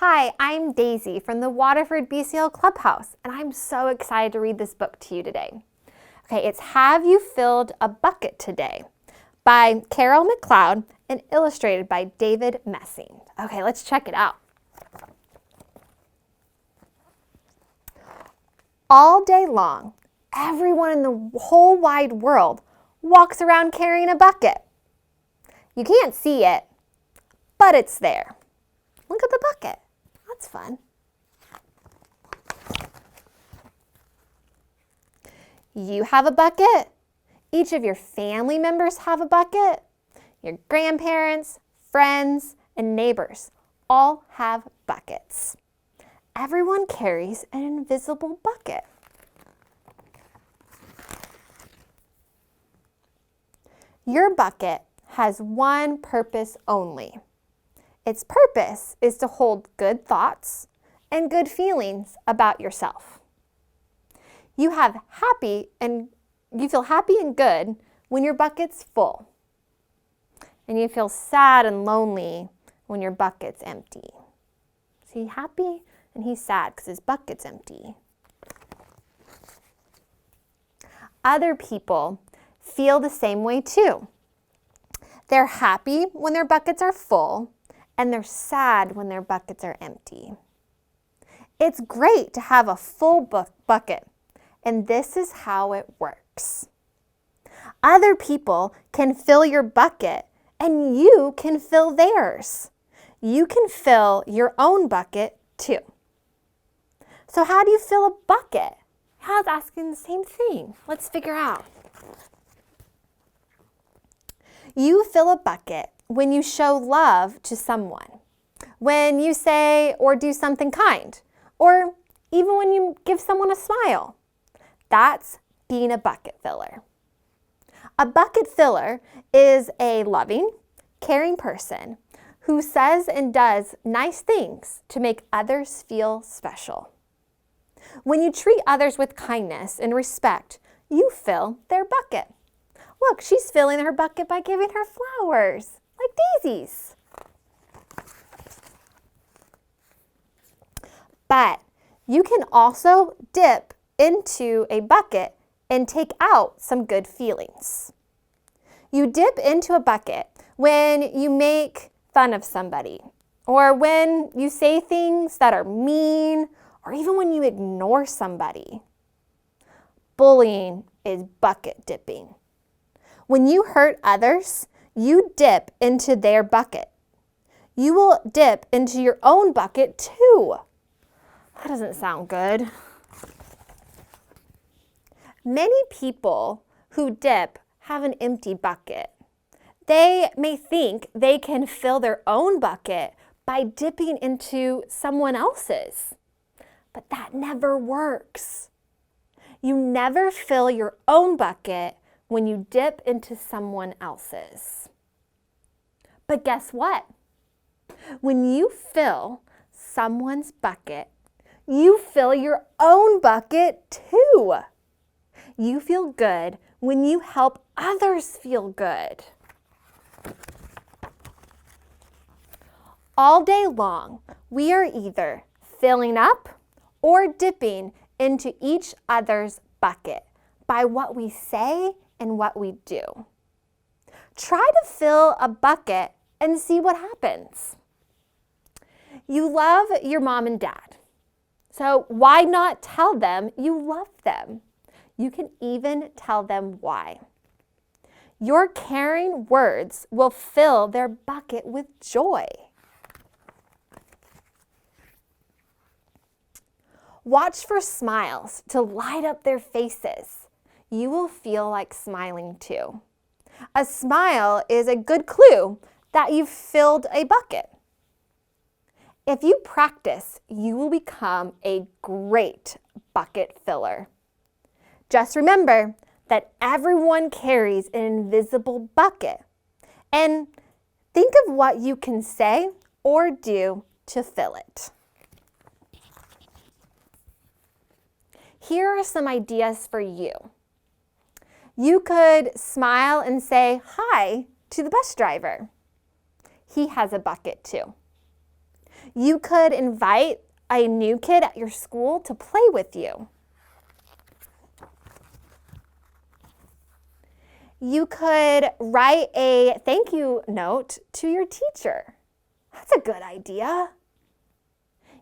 Hi, I'm Daisy from the Waterford BCL Clubhouse, and I'm so excited to read this book to you today. Okay, it's Have You Filled a Bucket Today by Carol McLeod and illustrated by David Messing. Okay, let's check it out. All day long, everyone in the whole wide world walks around carrying a bucket. You can't see it, but it's there. Look at the bucket. That's fun. You have a bucket. Each of your family members have a bucket. Your grandparents, friends, and neighbors all have buckets. Everyone carries an invisible bucket. Your bucket has one purpose only. Its purpose is to hold good thoughts and good feelings about yourself. You feel happy and good when your bucket's full. And you feel sad and lonely when your bucket's empty. See, happy and he's sad because his bucket's empty. Other people feel the same way too. They're happy when their buckets are full, and they're sad when their buckets are empty. It's great to have a full bucket, and this is how it works. Other people can fill your bucket, and you can fill theirs. You can fill your own bucket too. So how do you fill a bucket? I was asking the same thing. Let's figure out. You fill a bucket when you show love to someone, when you say or do something kind, or even when you give someone a smile. That's being a bucket filler. A bucket filler is a loving, caring person who says and does nice things to make others feel special. When you treat others with kindness and respect, you fill their bucket. Look, she's filling her bucket by giving her flowers, like daisies. But you can also dip into a bucket and take out some good feelings. You dip into a bucket when you make fun of somebody, or when you say things that are mean, or even when you ignore somebody. Bullying is bucket dipping. When you hurt others, you dip into their bucket. You will dip into your own bucket too. That doesn't sound good. Many people who dip have an empty bucket. They may think they can fill their own bucket by dipping into someone else's. But that never works. You never fill your own bucket when you dip into someone else's. But guess what? When you fill someone's bucket, you fill your own bucket too. You feel good when you help others feel good. All day long, we are either filling up or dipping into each other's bucket by what we say and what we do. Try to fill a bucket and see what happens. You love your mom and dad, so why not tell them you love them? You can even tell them why. Your caring words will fill their bucket with joy. Watch for smiles to light up their faces. You will feel like smiling too. A smile is a good clue that you've filled a bucket. If you practice, you will become a great bucket filler. Just remember that everyone carries an invisible bucket. And think of what you can say or do to fill it. Here are some ideas for you. You could smile and say hi to the bus driver. He has a bucket too. You could invite a new kid at your school to play with you. You could write a thank you note to your teacher. That's a good idea.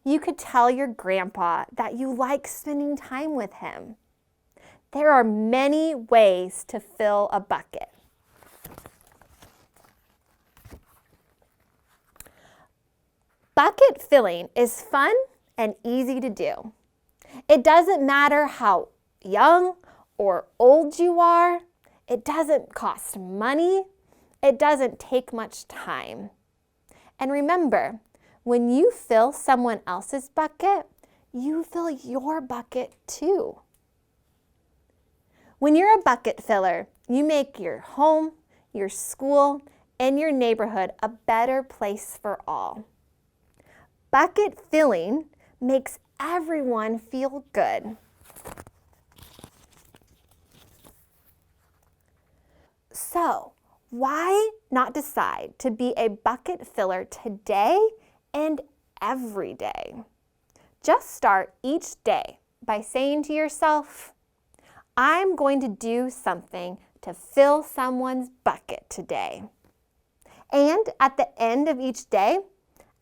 You could tell your grandpa that you like spending time with him. There are many ways to fill a bucket. Bucket filling is fun and easy to do. It doesn't matter how young or old you are. It doesn't cost money. It doesn't take much time. And remember, when you fill someone else's bucket, you fill your bucket too. When you're a bucket filler, you make your home, your school, and your neighborhood a better place for all. Bucket filling makes everyone feel good. So, why not decide to be a bucket filler today and every day? Just start each day by saying to yourself, I'm going to do something to fill someone's bucket today. And at the end of each day,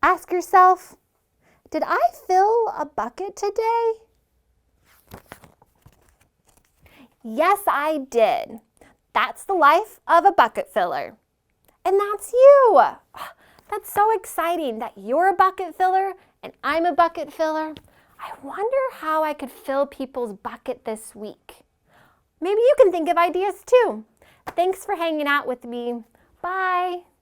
ask yourself, did I fill a bucket today? Yes, I did. That's the life of a bucket filler. And that's you. That's so exciting that you're a bucket filler and I'm a bucket filler. I wonder how I could fill people's bucket this week. Maybe you can think of ideas too. Thanks for hanging out with me. Bye.